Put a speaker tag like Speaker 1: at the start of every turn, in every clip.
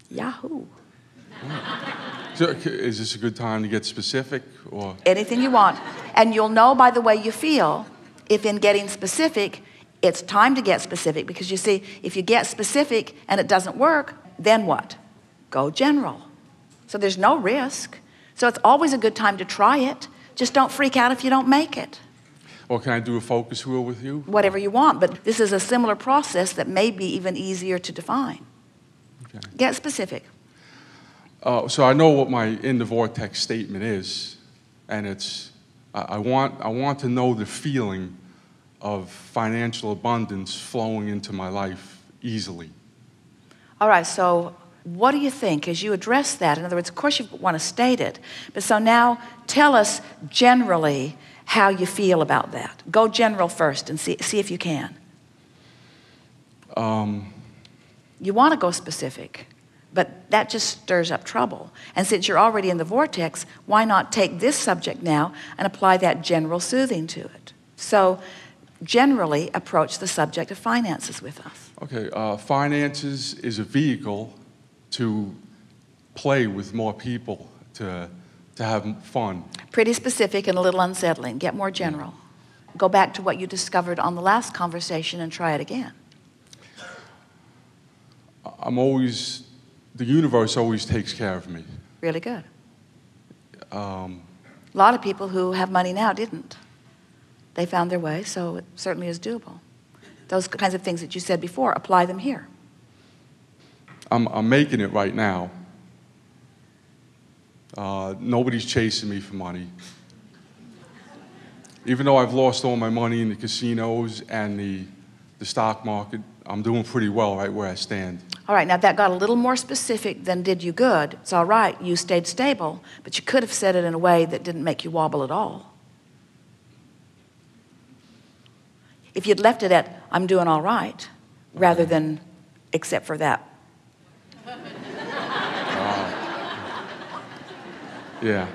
Speaker 1: Yahoo.
Speaker 2: So, is this a good time to get specific, or?
Speaker 1: Anything you want. And you'll know by the way you feel if in getting specific, it's time to get specific. Because you see, if you get specific and it doesn't work, then what? Go general. So there's no risk. So it's always a good time to try it. Just don't freak out if you don't make it.
Speaker 2: Or can I do a focus wheel with you?
Speaker 1: Whatever you want, but this is a similar process that may be even easier to define.
Speaker 2: Okay.
Speaker 1: Get specific.
Speaker 2: So I know what my in the vortex statement is, and it's I want to know the feeling of financial abundance flowing into my life easily.
Speaker 1: All right, so what do you think as you address that? In other words, of course you want to state it, but so now tell us generally how you feel about that. Go general first and see if you can. You want to go specific, but that just stirs up trouble. And since you're already in the vortex, why not take this subject now and apply that general soothing to it? So generally approach the subject of finances with us.
Speaker 2: Okay, finances is a vehicle to play with more people, to have fun.
Speaker 1: Pretty specific and a little unsettling. Get more general. Go back to what you discovered on the last conversation and try it again.
Speaker 2: The universe always takes care of me.
Speaker 1: Really good. A lot of people who have money now didn't. They found their way, so it certainly is doable. Those kinds of things that you said before, apply them here.
Speaker 2: I'm making it right now. Nobody's chasing me for money. Even though I've lost all my money in the casinos and the stock market, I'm doing pretty well right where I stand.
Speaker 1: All right, now that got a little more specific than did you good. It's all right, you stayed stable, but you could have said it in a way that didn't make you wobble at all. If you'd left it at, I'm doing all right, rather than, except for that.
Speaker 2: Yeah.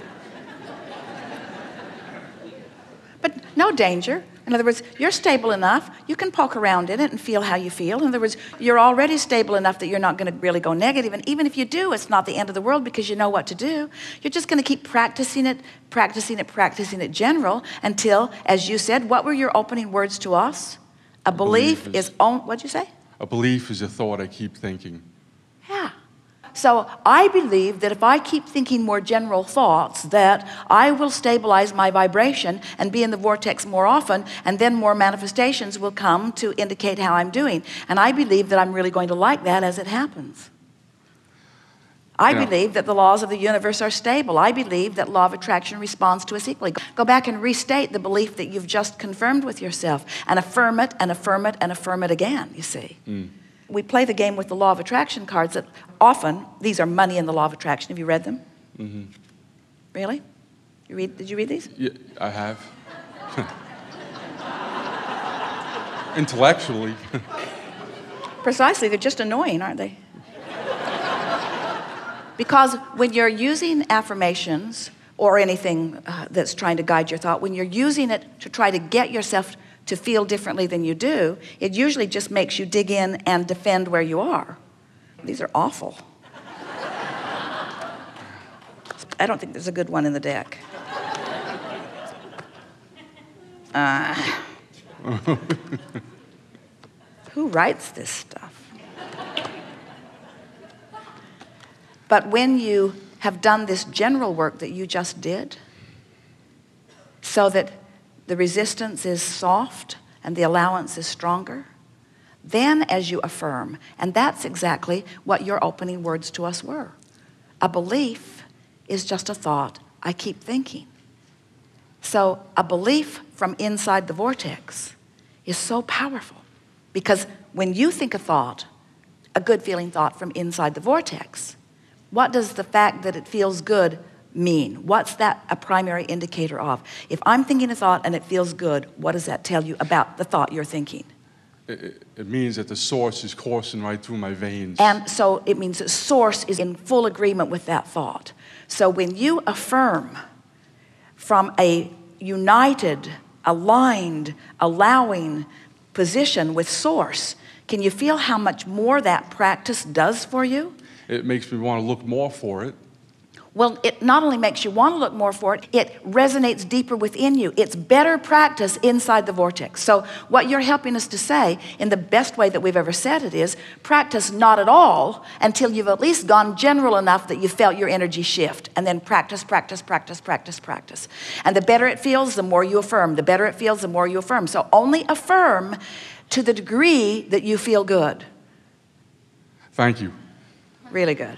Speaker 1: But no danger. In other words, you're stable enough. You can poke around in it and feel how you feel. In other words, you're already stable enough that you're not going to really go negative. And even if you do, it's not the end of the world because you know what to do. You're just going to keep practicing it general until, as you said, what were your opening words to us? A belief is what'd you say?
Speaker 2: A belief is a thought I keep thinking.
Speaker 1: Yeah. So I believe that if I keep thinking more general thoughts, that I will stabilize my vibration and be in the vortex more often, and then more manifestations will come to indicate how I'm doing. And I believe that I'm really going to like that as it happens. I believe that the laws of the universe are stable. I believe that law of attraction responds to us equally. Go back and restate the belief that you've just confirmed with yourself, and affirm it, and affirm it, and affirm it again, you see. We play the game with the law of attraction cards that often, these are money in the law of attraction. Have you read them? Mm-hmm. Really? Did you read these?
Speaker 2: Yeah, I have. Intellectually.
Speaker 1: Precisely, they're just annoying, aren't they? Because when you're using affirmations or anything that's trying to guide your thought, when you're using it to try to get yourself to feel differently than you do, it usually just makes you dig in and defend where you are. These are awful. I don't think there's a good one in the deck. Who writes this stuff? But when you have done this general work that you just did, so that the resistance is soft and the allowance is stronger, then as you affirm, and that's exactly what your opening words to us were. A belief is just a thought I keep thinking. So a belief from inside the vortex is so powerful, because when you think a thought, a good feeling thought from inside the vortex, what does the fact that it feels good mean? What's that a primary indicator of? If I'm thinking a thought and it feels good, what does that tell you about the thought you're thinking?
Speaker 2: It means that the source is coursing right through my veins.
Speaker 1: And so it means the source is in full agreement with that thought. So when you affirm from a united, aligned, allowing position with source, can you feel how much more that practice does for you?
Speaker 2: it makes me want to look more for it.
Speaker 1: Well, it not only makes you want to look more for it, it resonates deeper within you. It's better practice inside the vortex. So what you're helping us to say, in the best way that we've ever said it, is practice not at all until you've at least gone general enough that you felt your energy shift. And then practice, practice, practice, practice, practice. And the better it feels, the more you affirm. The better it feels, the more you affirm. So only affirm to the degree that you feel good.
Speaker 2: Thank you.
Speaker 1: Really good.